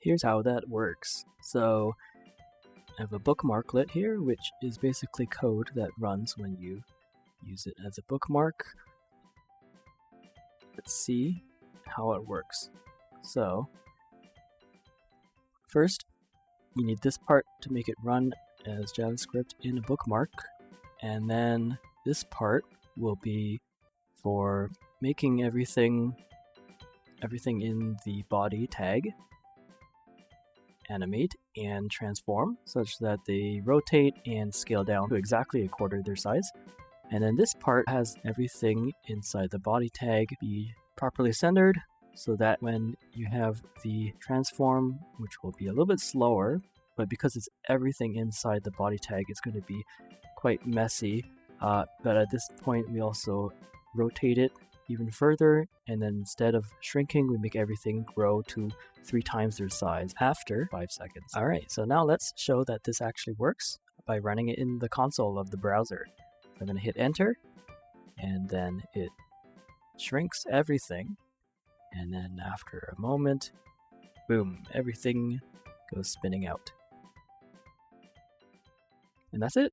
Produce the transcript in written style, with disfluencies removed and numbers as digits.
here's how that works. So I have a bookmarklet here, which is basically code that runs when you use it as a bookmark. Let's see how it works. So first, you need this part to make it run as JavaScript in a bookmark, and then this part will be for making everything in the body tag animate and transform such that they rotate and scale down to exactly a quarter their size. And then this part has everything inside the body tag be properly centered so that when you have the transform, which will be a little bit slower, but because it's everything inside the body tag, it's going to be quite messy. But at this point, we also rotate it even further, and then instead of shrinking, we make everything grow to 3 times their size after 5 seconds. All right, so now let's show that this actually works by running it in the console of the browser. So I'm going to hit enter, and then it shrinks everything, and then after a moment, boom, everything goes spinning out. And that's it.